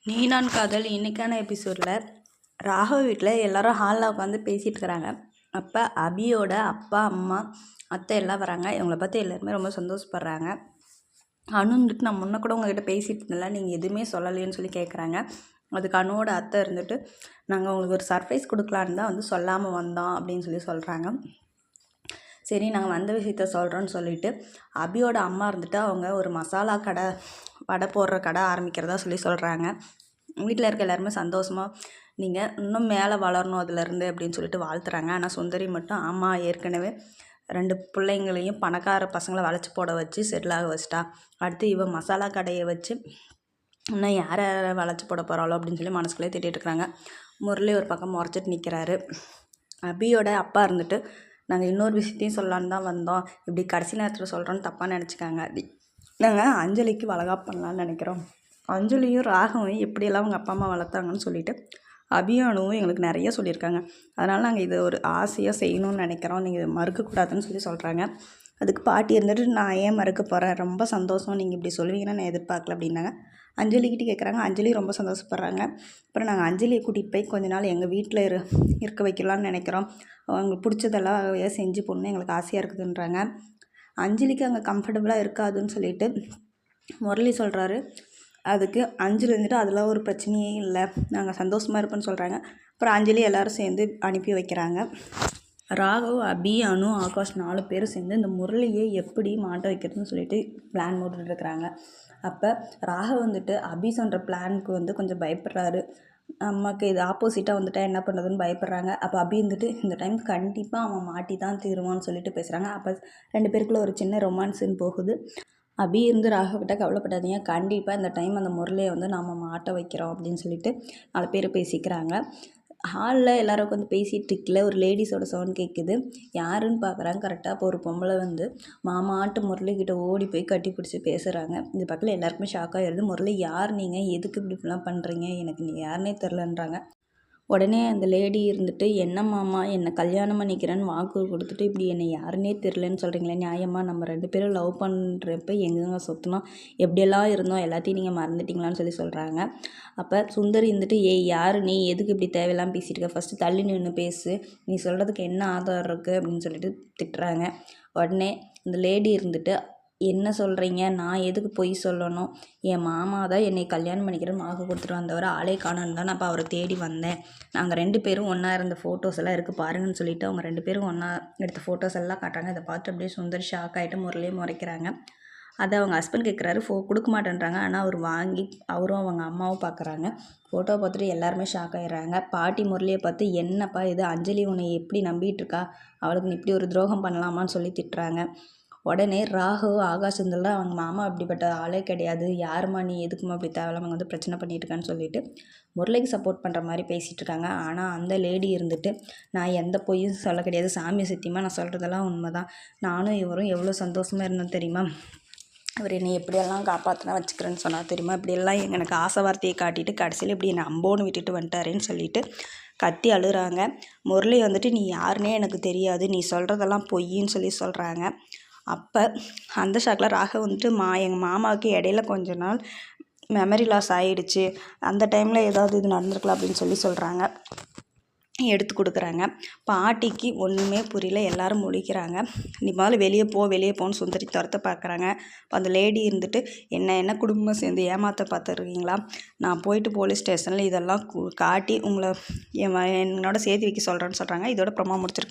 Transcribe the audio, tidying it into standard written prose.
நீ நான் காதல் இன்றைக்கான எபிசோடில் ராகவ் வீட்டில் எல்லோரும் ஹாலில் உட்காந்து பேசிகிட்டு இருக்கிறாங்க. அப்போ அபியோட அப்பா அம்மா அத்தை எல்லாம் வராங்க. இவங்களை பார்த்து எல்லாருமே ரொம்ப சந்தோஷப்படுறாங்க. அனு வந்துட்டு நான் முன்ன கூட உங்கள்கிட்ட பேசிகிட்டு இருந்தேன்ல, நீங்கள் எதுவுமே சொல்லலையேன்னு சொல்லி கேட்குறாங்க. அதுக்கு அனுவோட அத்தை இருந்துட்டு நாங்கள் உங்களுக்கு ஒரு சர்ப்ரைஸ் கொடுக்கலான்னு தான் வந்து சொல்லாமல் வந்தோம் அப்படின்னு சொல்லி சொல்கிறாங்க. சரி நாங்கள் வந்த விஷயத்த சொல்கிறோன்னு சொல்லிவிட்டு அபியோட அம்மா இருந்துட்டு அவங்க ஒரு மசாலா கடை, வடை போடுற கடை ஆரம்பிக்கிறதா சொல்லி சொல்கிறாங்க. வீட்டில் இருக்க எல்லாருமே சந்தோஷமாக நீங்கள் இன்னும் மேலே வளரணும் அதுலேருந்து அப்படின்னு சொல்லிட்டு வாழ்த்துறாங்க. ஆனால் சுந்தரி மட்டும் ஆமாம் ஏற்கனவே 2 பிள்ளைங்களையும் பணக்கார பசங்களை வளைச்சி போட வச்சு செட்டில் ஆக வச்சிட்டா, அடுத்து இவன் மசாலா கடையை வச்சு இன்னும் யாரை வளைச்சி போட போகிறாளோ அப்படின்னு சொல்லி மனசுக்குள்ளே திட்டிகிட்டு இருக்கிறாங்க. முரளி ஒரு பக்கம் முறைச்சிட்டு நிற்கிறாரு. அபியோட அப்பா இருந்துட்டு நாங்கள் இன்னொரு விஷயத்தையும் சொல்லலான்னு தான் வந்தோம், இப்படி கடைசி நேரத்தில் சொல்கிறோன்னு தப்பாக நினச்சிக்காங்க. நாங்கள் அஞ்சலிக்கு வளகாப்பு பண்ணலான்னு நினைக்கிறோம். அஞ்சலியும் ராகவும் எப்படியெல்லாம் அவங்க அப்பா அம்மா வளர்த்தாங்கன்னு சொல்லிட்டு அபியானுவும் எங்களுக்கு நிறைய சொல்லியிருக்காங்க. அதனால் நாங்கள் இதை ஒரு ஆசையாக செய்யணும்னு நினைக்கிறோம், நீங்கள் மறுக்கக்கூடாதுன்னு சொல்லி சொல்கிறாங்க. அதுக்கு பாட்டி இருந்துட்டு நான் ஏன் மறுக்க போகிறேன், ரொம்ப சந்தோஷம், நீங்கள் இப்படி சொல்லுவீங்கன்னு நான் எதிர்பார்க்கல அப்படின்னாங்க. அஞ்சலிக்கிட்டே கேட்குறாங்க. அஞ்சலி ரொம்ப சந்தோஷப்படுறாங்க. அப்புறம் நாங்கள் அஞ்சலியை கூட்டிகிட்டு போய் கொஞ்ச நாள் எங்கள் வீட்டில் இருக்க வைக்கலான்னு நினைக்கிறோம், அவங்களுக்கு பிடிச்சதெல்லாம் செஞ்சு போடணுன்னு எங்களுக்கு ஆசையாக இருக்குதுன்றாங்க. அஞ்சலிக்கு அங்கே கம்ஃபர்டபுளாக இருக்காதுன்னு சொல்லிட்டு முரளி சொல்கிறாரு. அதுக்கு அஞ்சலி இருந்துட்டு அதெல்லாம் ஒரு பிரச்சனையே இல்லை, நாங்கள் சந்தோஷமாக இருப்போன்னு சொல்கிறாங்க. அப்புறம் அஞ்சலி எல்லோரும் சேர்ந்து அனுப்பி வைக்கிறாங்க. ராகவ், அபி, அனு, ஆகாஷ் 4 பேரும் சேர்ந்து இந்த முரளியை எப்படி மாட்ட வைக்கிறதுன்னு சொல்லிட்டு பிளான் போட்டுட்ருக்குறாங்க. அப்போ ராகவ் வந்துட்டு அபி சொல்கிற பிளானுக்கு வந்து கொஞ்சம் பயப்படுறாரு. நமக்கு இது ஆப்போசிட்டாக வந்துட்டா என்ன பண்ணுறதுன்னு பயப்படுறாங்க. அப்போ அபி வந்துட்டு இந்த டைம் கண்டிப்பாக அவன் மாட்டி தான் தீருவான்னு சொல்லிட்டு பேசுகிறாங்க. அப்போ 2 பேருக்குள்ளே ஒரு சின்ன ரொமான்ஸுன்னு போகுது. அபி இருந்து ராகவ்கிட்ட கவலைப்படாதீங்க, கண்டிப்பாக இந்த டைம் அந்த முரளியை வந்து நாம் மாட்ட வைக்கிறோம் அப்படின்னு சொல்லிட்டு 4 பேர் பேசிக்கிறாங்க. ஹாலில் எல்லோரும் உட்காந்து பேசிகிட்டு இருக்கல, ஒரு லேடிஸோட சவுண்ட் கேட்குது. யாருன்னு பார்க்குறாங்க. கரெக்டாக அப்போ ஒரு பொம்பளை வந்து மாமாட்டு முரளிக்கிட்ட ஓடி போய் கட்டி பிடிச்சி பேசுகிறாங்க. இந்த பக்கத்தில் எல்லாருக்குமே ஷாக் ஆகிடுது. முரளி யார் நீங்கள், எதுக்கு இப்படி இப்படிலாம் பண்ணுறீங்க, எனக்கு நீ யாருன்னே தெரிலன்றாங்க. உடனே அந்த லேடி இருந்துட்டு என்ன மாமா என்னை கல்யாணம் பண்ணிக்கிறேன்னு வாக்கு கொடுத்துட்டு இப்படி என்னை யாருன்னே தெரிலன்னு சொல்கிறீங்களே, நியாயமாக நம்ம 2 பேரும் லவ் பண்ணுறப்ப எங்கெங்க சுற்றினோம், எப்படியெல்லாம் இருந்தோம், எல்லாத்தையும் நீங்கள் மறந்துட்டீங்களான்னு சொல்லி சொல்கிறாங்க. அப்போ சுந்தரி இருந்துட்டு ஏய் யார் நீ, எதுக்கு இப்படி தேவையெல்லாம் பேசிகிட்டு இருக்க, ஃபஸ்ட்டு தள்ளி நின்று பேசு, நீ சொல்கிறதுக்கு என்ன ஆதாரம் இருக்குது அப்படின்னு சொல்லிட்டு திட்டுறாங்க. உடனே இந்த லேடி இருந்துட்டு என்ன சொல்கிறீங்க, நான் எதுக்கு பொய் சொல்லணும், என் மாமா தான் என்னை கல்யாணம் பண்ணிக்கிறேன்னு வாக்கு கொடுத்துட்டு வந்தவர், ஆளே காணோன்னு தான் நான் அப்போ அவரை தேடி வந்தேன். நாங்கள் 2 பேரும் ஒன்றா இருந்த ஃபோட்டோஸ் எல்லாம் இருக்குது பாருங்கன்னு சொல்லிவிட்டு அவங்க 2 பேரும் ஒன்றா எடுத்த ஃபோட்டோஸ் எல்லாம் காட்டுறாங்க. இதை பார்த்து அப்படியே சுந்தர் ஷாக் ஆகிட்டு முரளியே முறைக்கிறாங்க. அதை அவங்க ஹஸ்பண்ட் கேட்குறாரு, கொடுக்க மாட்டேன்றாங்க. ஆனால் அவர் வாங்கி அவரும் அவங்க அம்மாவும் பார்க்குறாங்க. ஃபோட்டோவை பார்த்துட்டு எல்லாருமே ஷாக் ஆகிடுறாங்க. பாட்டி முரளியை பார்த்து என்னப்பா இது, அஞ்சலி உன்னை எப்படி நம்பிட்டு இருக்கா, அவளுக்கு நீ இப்படி ஒரு துரோகம் பண்ணலாமான்னு சொல்லி திட்டுறாங்க. உடனே ராகவ், ஆகாஷ் இருந்தெல்லாம் அவங்க மாமா அப்படிப்பட்ட ஆளே கிடையாது, யாருமா நீ, எதுக்குமா அப்படி தேவையில்லாமல் வந்து பிரச்சனை பண்ணிட்டு இருக்கான்னு சொல்லிட்டு முரளிக்கு சப்போர்ட் பண்ணுற மாதிரி பேசிகிட்டு இருக்காங்க. ஆனால் அந்த லேடி இருந்துட்டு நான் எந்த பொய்யும் சொல்ல கிடையாது, சாமி சத்தியமாக நான் சொல்கிறதெல்லாம் உண்மை தான், நானும் இவரும் எவ்வளோ சந்தோஷமாக இருந்தோம் தெரியுமா, இவர் என்னை எப்படியெல்லாம் காப்பாற்றினா வச்சுக்கிறேன்னு சொன்னால் தெரியுமா, இப்படியெல்லாம் எனக்கு ஆசை வார்த்தையை காட்டிட்டு கடைசியில் இப்படி என்னை அம்போன்னு விட்டுட்டு வந்துட்டாரேன்னு சொல்லிட்டு கத்தி அழுகிறாங்க. முரளி வந்துட்டு நீ யாருன்னே எனக்கு தெரியாது, நீ சொல்கிறதெல்லாம் பொய்ன்னு சொல்லி சொல்கிறாங்க. அப்போ அந்த ஷாக்கில் ராகவ் வந்துட்டு எங்கள் மாமாவுக்கு இடையில கொஞ்ச நாள் மெமரி லாஸ் ஆகிடுச்சு, அந்த டைமில் ஏதாவது இது நடந்திருக்கலாம் அப்படின்னு சொல்லி சொல்கிறாங்க. எடுத்து கொடுக்குறாங்க. பாட்டிக்கு ஒன்றுமே புரியல, எல்லோரும் முழிக்கிறாங்க. நீ முதல்ல வெளியே போன்னு சுந்தரி துரத்த பார்க்குறாங்க. அந்த லேடி இருந்துட்டு என்ன குடும்பம் சேர்ந்து ஏமாற்ற பார்த்துருக்கீங்களா, நான் போயிட்டு போலீஸ் ஸ்டேஷனில் இதெல்லாம் காட்டி உங்களை என்னோட சேர்த்து வைக்க சொல்கிறேன்னு சொல்கிறாங்க. இதோட ப்ரோமோ முடிச்சிருக்கு.